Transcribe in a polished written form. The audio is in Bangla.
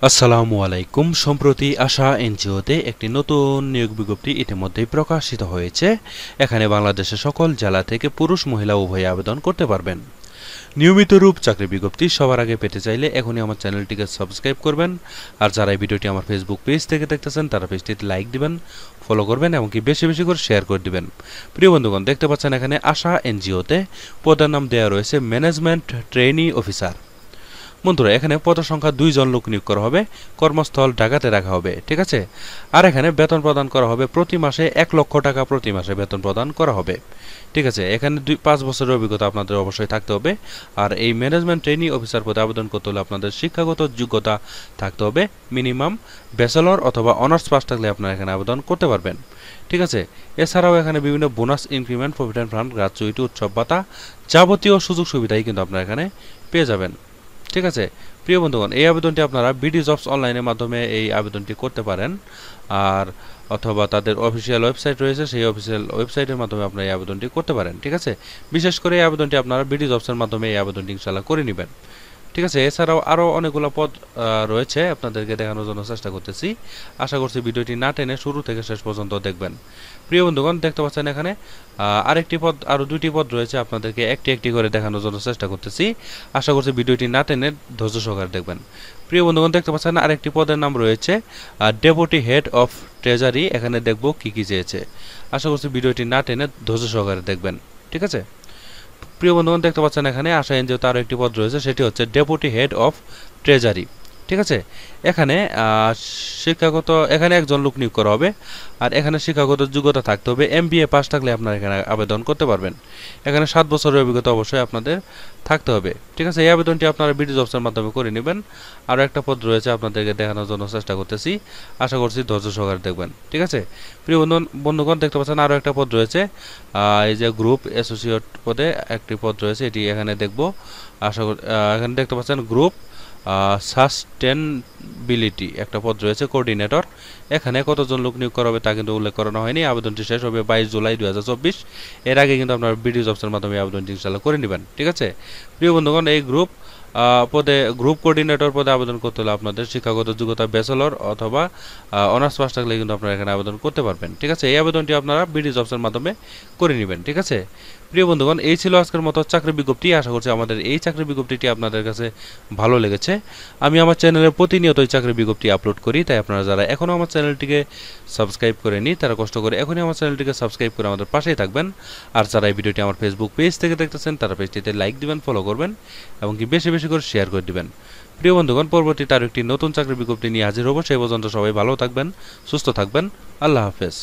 আসসালামু আলাইকুম। সম্প্রতি আশা এনজিওতে একটি নতুন নিয়োগ বিজ্ঞপ্তি ইতিমধ্যেই প্রকাশিত হয়েছে। এখানে বাংলাদেশের সকল জেলা থেকে পুরুষ মহিলা উভয়ে আবেদন করতে পারবেন। নিয়মিত রূপ চাকরি বিজ্ঞপ্তি সবার আগে পেতে চাইলে এখনই আমার চ্যানেলটিকে সাবস্ক্রাইব করবেন। আর যারা এই ভিডিওটি আমার ফেসবুক পেজ থেকে দেখতেছেন তারা পেজটিতে লাইক দিবেন, ফলো করবেন এবং কি বেশি বেশি করে শেয়ার করে দিবেন। প্রিয় বন্ধুগণ, দেখতে পাচ্ছেন এখানে আশা এনজিওতে পদের নাম দেওয়া রয়েছে ম্যানেজমেন্ট ট্রেনি অফিসার। বন্ধুরা, এখানে পদ সংখ্যা 2 জন লোক নিয়োগ করা হবে। কর্মস্থল ঢাকাতে রাখা হবে, ঠিক আছে। আর এখানে বেতন প্রদান করা হবে প্রতি মাসে 1 লক্ষ টাকা প্রতি মাসে বেতন প্রদান করা হবে, ঠিক আছে। এখানে 5 বছরের অভিজ্ঞতা আপনাদের অবশ্যই থাকতে হবে। আর এই ম্যানেজমেন্ট ট্রেনি অফিসার পদে আবেদন করতে হলে আপনাদের শিক্ষাগত যোগ্যতা থাকতে হবে মিনিমাম ব্যাচেলর অথবা অনার্স পাস থাকলে আপনারা এখানে আবেদন করতে পারবেন, ঠিক আছে। এছাড়াও এখানে বিভিন্ন bonus, increment, provident fund, gratuity, উৎসব ভাতা, যাবতীয় সুযোগ সুবিধাই কিন্তু আপনারা এখানে পেয়ে যাবেন, ঠিক আছে। প্রিয় বন্ধুগণ, এই আবেদনটি আপনারা বিডি জবস অনলাইনের মাধ্যমে এই আবেদনটি করতে পারেন। আর অথবা তাদের অফিসিয়াল ওয়েবসাইট রয়েছে, সেই অফিসিয়াল ওয়েবসাইটের মাধ্যমে আপনারা এই আবেদনটি করতে পারেন, ঠিক আছে। বিশেষ করে এই আবেদনটি আপনারা বিডি জবসের মাধ্যমে এই আবেদনটি ইনশাআল্লাহ করে নেবেন, ঠিক আছে। এছাড়াও আরও অনেকগুলো পদ রয়েছে, আপনাদেরকে দেখানোর জন্য চেষ্টা করতেছি। আশা করছি ভিডিওটি না টেনে শুরু থেকে শেষ পর্যন্ত দেখবেন। প্রিয় বন্ধুগণ, দেখতে পাচ্ছেন এখানে আরও 2টি পদ রয়েছে, আপনাদেরকে একটি একটি করে দেখানোর জন্য চেষ্টা করতেছি। আশা করছি ভিডিওটি না টেনে ধৈর্য সহকারে দেখবেন। প্রিয় বন্ধুগণ, দেখতে পাচ্ছেন আরেকটি পদের নাম রয়েছে ডেপুটি হেড অফ ট্রেজারি। এখানে দেখব কি কি চেয়েছে। আশা করছি ভিডিওটি না টেনে ধৈর্য সহকারে দেখবেন, ঠিক আছে। প্রিয় বন্ধুগণ, দেখতে পাচ্ছেন এখানে আশা এনজিওতে আরও একটি পদ রয়েছে, সেটি হচ্ছে ডেপুটি হেড অফ ট্রেজারি, ঠিক আছে। এখানে এখানে 1 জন লোক নিয়োগ করা হবে। আর এখানে শিক্ষাগত যোগ্যতা থাকতে হবে MBA পাস থাকলে আপনারা এখানে আবেদন করতে পারবেন। এখানে 7 বছরের অভিজ্ঞতা অবশ্যই আপনাদের থাকতে হবে, ঠিক আছে। এই আবেদনটি আপনারা বিডি জবসের মাধ্যমে করে নেবেন। আরও একটা পদ রয়েছে, আপনাদেরকে দেখানোর জন্য চেষ্টা করতেছি। আশা করছি ধৈর্য সহকারে দেখবেন, ঠিক আছে। প্রিয় বন্ধুগণ, দেখতে পাচ্ছেন আরও একটা পদ রয়েছে, এই যে গ্রুপ অ্যাসোসিয়েট পদে একটি পদ রয়েছে, এটি এখানে দেখব। এখানে দেখতে পাচ্ছেন গ্রুপ সাস্টেনেবিলিটি একটা পদ রয়েছে, কোঅর্ডিনেটর। এখানে কতজন লোক নিয়োগ করা হবে তা কিন্তু উল্লেখ করানো হয়নি। আবেদনটি শেষ হবে 22 জুলাই 2024। এর আগে কিন্তু আপনারা বিডি জবসের মাধ্যমে আবেদনটি ইনশাআল্লাহ করে নেবেন, ঠিক আছে। প্রিয় বন্ধুগণ, এই গ্রুপ কোঅর্ডিনেটর পদে আবেদন করতে হলে আপনাদের শিক্ষাগত যোগ্যতা ব্যাচেলর অথবা অনার্স পাস থাকলে কিন্তু আপনারা এখানে আবেদন করতে পারবেন, ঠিক আছে। এই আবেদনটি আপনারা বিডি জবসের মাধ্যমে করে নেবেন, ঠিক আছে। প্রিয় বন্ধুগণ, এই ছিল আজকের মতো চাকরি বিজ্ঞপ্তি। আশা করছি আমাদের এই চাকরি বিজ্ঞপ্তিটি আপনাদের কাছে ভালো লেগেছে। আমি আমার চ্যানেলে প্রতিনিয়ত এই চাকরি বিজ্ঞপ্তি আপলোড করি, তাই আপনারা যারা এখনও আমার চ্যানেলটিকে সাবস্ক্রাইব করেনি তারা কষ্ট করে এখনই আমার চ্যানেলটিকে সাবস্ক্রাইব করে আমাদের পাশেই থাকবেন। আর যারা এই ভিডিওটি আমার ফেসবুক পেজ থেকে দেখতেছেন তারা পেজটিতে লাইক দিবেন, ফলো করবেন এবং কি বেশি বেশি করে শেয়ার করে দিবেন। প্রিয় বন্ধুগণ, পরবর্তীতে আরও একটি নতুন চাকরি বিজ্ঞপ্তি নিয়ে হাজির হব। সেই পর্যন্ত সবাই ভালো থাকবেন, সুস্থ থাকবেন। আল্লাহ হাফেজ।